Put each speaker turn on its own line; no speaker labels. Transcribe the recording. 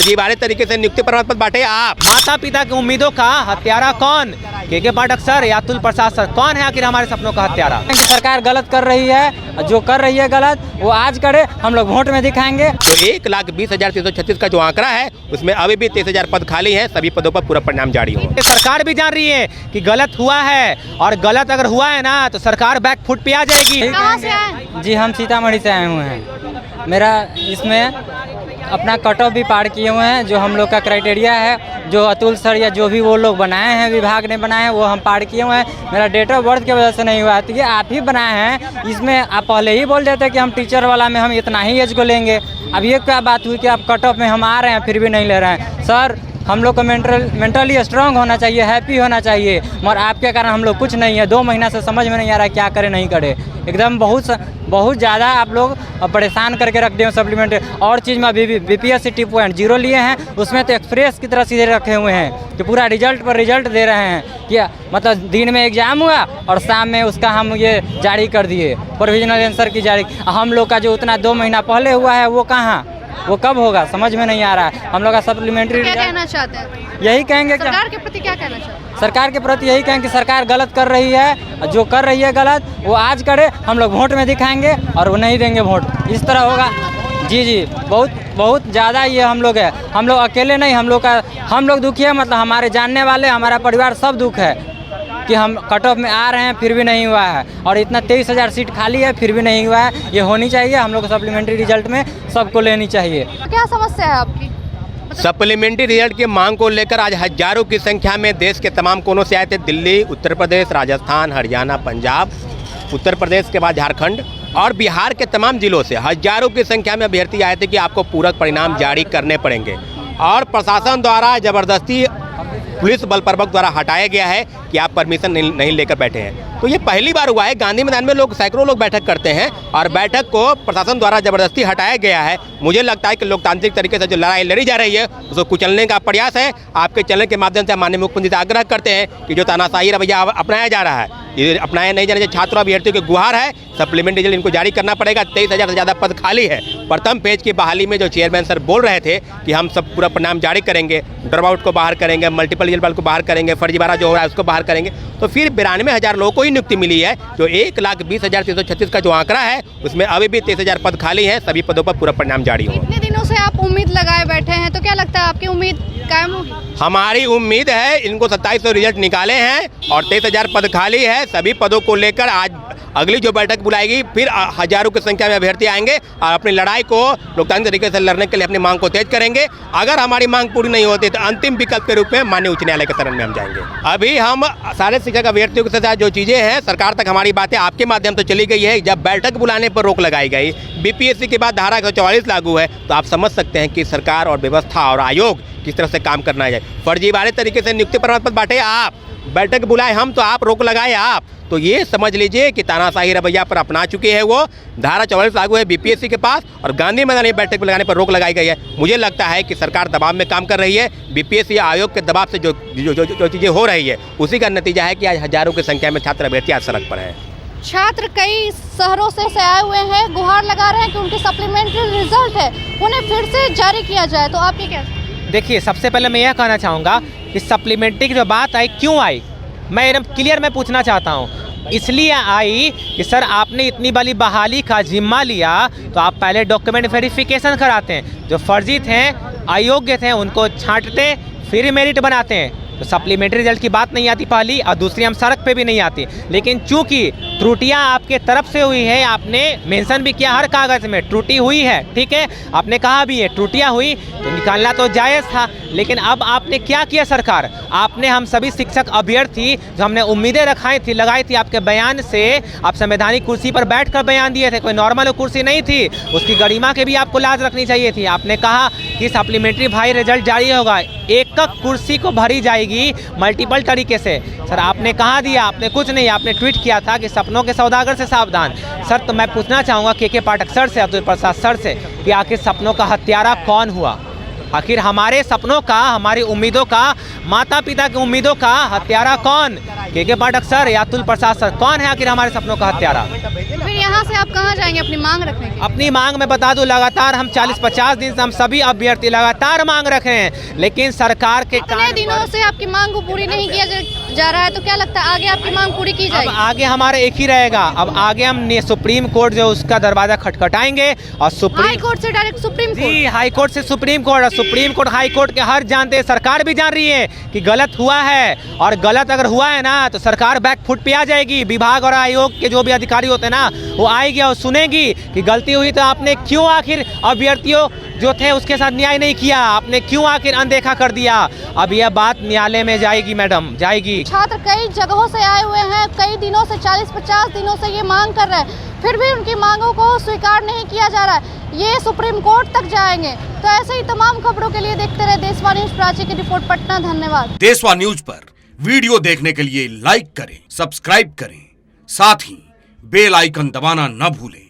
फर्जीवाड़े तरीके से नियुक्ति प्रमाण पत्र बांटे आप।
माता पिता की उम्मीदों का हत्यारा कौन? के पाठक सर या अतुल प्रसाद सर, कौन है आखिर हमारे सपनों का हत्यारा?
सरकार गलत कर रही है, जो कर रही है गलत वो आज करे, हम लोग वोट में दिखाएंगे।
तो 1,20,336 का जो आंकड़ा है उसमें अभी भी 23,000 पद खाली है, सभी पदों पर पूरा परिणाम जारी हो।
सरकार भी जान रही है कि गलत हुआ है, और गलत अगर हुआ है ना तो सरकार बैक फुट पे आ जाएगी।
कहाँ से आए?
जी हम सीतामढ़ी से आए हुए हैं। मेरा इसमें अपना कट ऑफ भी पार किए हुए हैं, जो हम लोग का क्राइटेरिया है, जो अतुल सर या जो भी वो लोग बनाए हैं, विभाग ने बनाए हैं, वो हम पार किए हुए हैं। मेरा डेट ऑफ बर्थ की वजह से नहीं हुआ, तो ये आप ही बनाए हैं। इसमें आप पहले ही बोल देते कि हम टीचर वाला में हम इतना ही एज को लेंगे। अब ये क्या बात हुई कि आप कट ऑफ में हम आ रहे हैं फिर भी नहीं ले रहे हैं? सर हम लोग को मेंटली स्ट्रांग होना चाहिए, हैप्पी होना चाहिए, मगर आपके कारण हम लोग कुछ नहीं है। 2 महीना से समझ में नहीं आ रहा है क्या करे नहीं करे, एकदम बहुत ज़्यादा आप लोग परेशान करके रख दिए सप्लीमेंट्री। और चीज़ में अभी भी BPSC 2.0 लिए हैं, उसमें तो एक्सप्रेस की तरह सीधे रखे हुए हैं कि पूरा रिजल्ट पर रिजल्ट दे रहे हैं कि मतलब दिन में एग्जाम हुआ और शाम में उसका हम ये जारी कर दिए, प्रोविजनल आंसर की जारी। हम लोग का जो उतना 2 महीना पहले हुआ है वो कहाँ, वो कब होगा, समझ में नहीं आ रहा है। हम लोग का सप्लीमेंट्री
क्या कहना चाहते हैं?
यही कहेंगे कि
सरकार के प्रति क्या कहना चाहते हैं?
सरकार के प्रति यही कहेंगे कि सरकार गलत कर रही है, जो कर रही है गलत वो आज करे, हम लोग वोट में दिखाएंगे और वो नहीं देंगे वोट, इस तरह होगा। जी बहुत ज़्यादा ये हम लोग है, हम लोग अकेले नहीं, हम लोग दुखी है, मतलब हमारे जानने वाले, हमारा परिवार सब दुख है कि हम कट ऑफ में आ रहे हैं फिर भी नहीं हुआ है, और इतना 23,000 सीट खाली है फिर भी नहीं हुआ है। ये होनी चाहिए, हम लोग को सप्लीमेंट्री रिजल्ट में सबको लेनी चाहिए।
क्या समस्या है आपकी?
सप्लीमेंट्री रिजल्ट की मांग को लेकर आज हजारों की संख्या में देश के तमाम कोनों से आए थे। दिल्ली, उत्तर प्रदेश, राजस्थान, हरियाणा, पंजाब, उत्तर प्रदेश के बाद झारखंड और बिहार के तमाम जिलों से हजारों की संख्या में अभ्यर्थी आए थे कि आपको पूरक परिणाम जारी करने पड़ेंगे, और प्रशासन द्वारा जबरदस्ती पुलिस बल प्रवक्ता द्वारा हटाया गया है कि आप परमिशन नहीं लेकर बैठे हैं। तो ये पहली बार हुआ है। गांधी मैदान में सैकड़ों लोग बैठक करते हैं और बैठक को प्रशासन द्वारा जबरदस्ती हटाया गया है। मुझे लगता है कि लोकतांत्रिक तरीके से जो लड़ाई लड़ी जा रही है उसको कुचलने का प्रयास है। आपके चैनल के माध्यम से माननीय मुख्यमंत्री से आग्रह करते हैं कि जो तानाशाही रवैया अपनाया जा रहा है, ये अपनाया नहीं जाने छात्रों अभ्यर्थियों की गुहार है। सप्लीमेंट्री रिजल्ट इनको जारी करना पड़ेगा। 23,000 से ज़्यादा पद खाली है। प्रथम पेज की बहाली में जो चेयरमैन सर बोल रहे थे कि हम सब पूरा परिणाम जारी करेंगे, ड्रॉप आउट को बाहर करेंगे, मल्टीपल रिजल्ट वाले को बाहर करेंगे, फर्जीवाड़ा जो हो रहा है उसको बाहर करेंगे, तो फिर 92,000 लोगों को ही नियुक्ति मिली है। जो 1,20,336 का जो आंकड़ा है उसमें अभी भी 23,000 पद खाली है, सभी पदों पर पूरा परिणाम जारी हो।
इतने दिनों से आप उम्मीद लगाए बैठे हैं, तो क्या लगता है आपकी उम्मीद कायम होगी?
हमारी उम्मीद है इनको 2700 रिजल्ट निकाले हैं और 23,000 पद खाली है। सभी पदों को लेकर आज अगली जो बैठक बुलाएगी, फिर हजारों की संख्या में अभ्यर्थी आएंगे और अपनी लड़ाई को लोकतांत्रिक तरीके से लड़ने के लिए अपनी मांग को तेज करेंगे। अगर हमारी मांग पूरी नहीं होती तो अंतिम विकल्प के रूप में माननीय उच्च न्यायालय के शरण में हम जाएंगे। अभी हम सारे शिक्षक अभ्यर्थियों के साथ जो चीज़ें हैं, सरकार तक हमारी बातें आपके माध्यम से चली गई है। जब बैठक बुलाने पर रोक लगाई गई, BPSC के बाद धारा 144 लागू है, तो आप समझ सकते हैं कि सरकार और व्यवस्था और आयोग किस तरह से काम करना है। फर्जीवाड़े तरीके से नियुक्ति प्रमाण पत्र बांटे आप, बैठक बुलाए हम तो आप, रोक लगाए आप, तो ये समझ लीजिए कि तानाशाही रवैया पर अपना चुके हैं वो। धारा 44 लागू है BPSC के पास और गांधी मैदान में बैठक लगाने पर रोक लगाई गई है। मुझे लगता है कि सरकार दबाव में काम कर रही है। BPSC आयोग के दबाव से जो चीज़ें हो रही है उसी का नतीजा है कि आज हजारों की संख्या में छात्र अभ्यर्थी आज सड़क पर हैं।
छात्र कई शहरों से आए हुए हैं, गुहार लगा रहे हैं कि उनकी सप्लीमेंट्री रिजल्ट है उन्हें फिर से जारी किया जाए, तो आप ये क्या?
देखिए, सबसे पहले मैं यह कहना चाहूँगा कि सप्लीमेंट्री की जो बात आई, क्यों आई, मैं एकदम क्लियर मैं पूछना चाहता हूँ। इसलिए आई कि सर आपने इतनी बड़ी बहाली का जिम्मा लिया तो आप पहले डॉक्यूमेंट वेरिफिकेशन कराते हैं, जो फर्जी थे, अयोग्य थे, उनको छांटते, फिर मेरिट बनाते हैं। तो सप्लीमेंट्री रिजल्ट की बात नहीं आती पहली, और दूसरी हम सड़क पे भी नहीं आती। लेकिन चूंकि त्रुटियां आपके तरफ से हुई है, आपने मेंशन भी किया हर कागज़ में त्रुटि हुई है, ठीक है, आपने कहा भी है त्रुटियां हुई तो निकालना तो जायज़ था। लेकिन अब आपने क्या किया सरकार, आपने हम सभी शिक्षक अभ्यर्थी जो हमने उम्मीदें लगाई थी आपके बयान से, आप संवैधानिक कुर्सी पर बैठ कर बयान दिए थे, कोई नॉर्मल कुर्सी नहीं थी, उसकी गरिमा के भी आपको लाज रखनी चाहिए थी। आपने कहा कि सप्लीमेंट्री भाई रिजल्ट जारी होगा, एक कुर्सी को भरी जाएगी मल्टीपल तरीके से। सर आपने कहा दिया, आपने कुछ नहीं, आपने ट्वीट किया था कि सपनों के सौदागर से सावधान। सर तो मैं पूछना चाहूँगा के पाठक सर से, अतुल प्रसाद सर से, कि आखिर सपनों का हत्यारा कौन हुआ? आखिर हमारे सपनों का, हमारी उम्मीदों का, माता पिता की उम्मीदों का हत्यारा कौन? के पाठक सर या अतुल प्रसाद सर, कौन है आखिर हमारे सपनों का हत्यारा?
फिर यहाँ यहाँ से आप कहाँ जाएंगे अपनी मांग रखने की?
अपनी मांग में बता दूं, लगातार हम 40-50 दिन से हम सभी अभ्यर्थी लगातार मांग रख रहे हैं, लेकिन सरकार के
इतने दिनों से आपकी मांग को पूरी नहीं किया जा रहा है, तो क्या लगता है आगे आपकी मांग पूरी की
अब
जाएगी?
आगे हमारा एक ही रहेगा, अब आगे हम सुप्रीम कोर्ट जो उसका दरवाजा खटखटाएंगे और
हाई कोर्ट से डायरेक्ट सुप्रीम
जी
कोर्ट?
हाई कोर्ट से सुप्रीम कोर्ट, और सुप्रीम कोर्ट हाई कोर्ट के हर जानते हैं, सरकार भी जान रही है कि गलत हुआ है, और गलत अगर हुआ है ना तो सरकार बैक फुट पे आ जाएगी। विभाग और आयोग के जो भी अधिकारी होते हैं ना, वो आएगी और सुनेगी कि गलती हुई तो आपने क्यों आखिर अभ्यर्थियों जो थे उसके साथ न्याय नहीं किया, आपने क्यों आखिर अनदेखा कर दिया। अब यह बात न्यायालय में जाएगी मैडम, जाएगी।
छात्र कई जगहों से आए हुए हैं, कई दिनों से 40-50 दिनों से ये मांग कर रहे हैं, फिर भी उनकी मांगों को स्वीकार नहीं किया जा रहा है, ये सुप्रीम कोर्ट तक जाएंगे। तो ऐसे ही तमाम खबरों के लिए देखते रहे देशवा न्यूज। प्राची की रिपोर्ट, पटना। धन्यवाद।
देशवा न्यूज पर वीडियो देखने के लिए लाइक करें, सब्सक्राइब करें, साथ ही बेल आइकन दबाना न भूलें।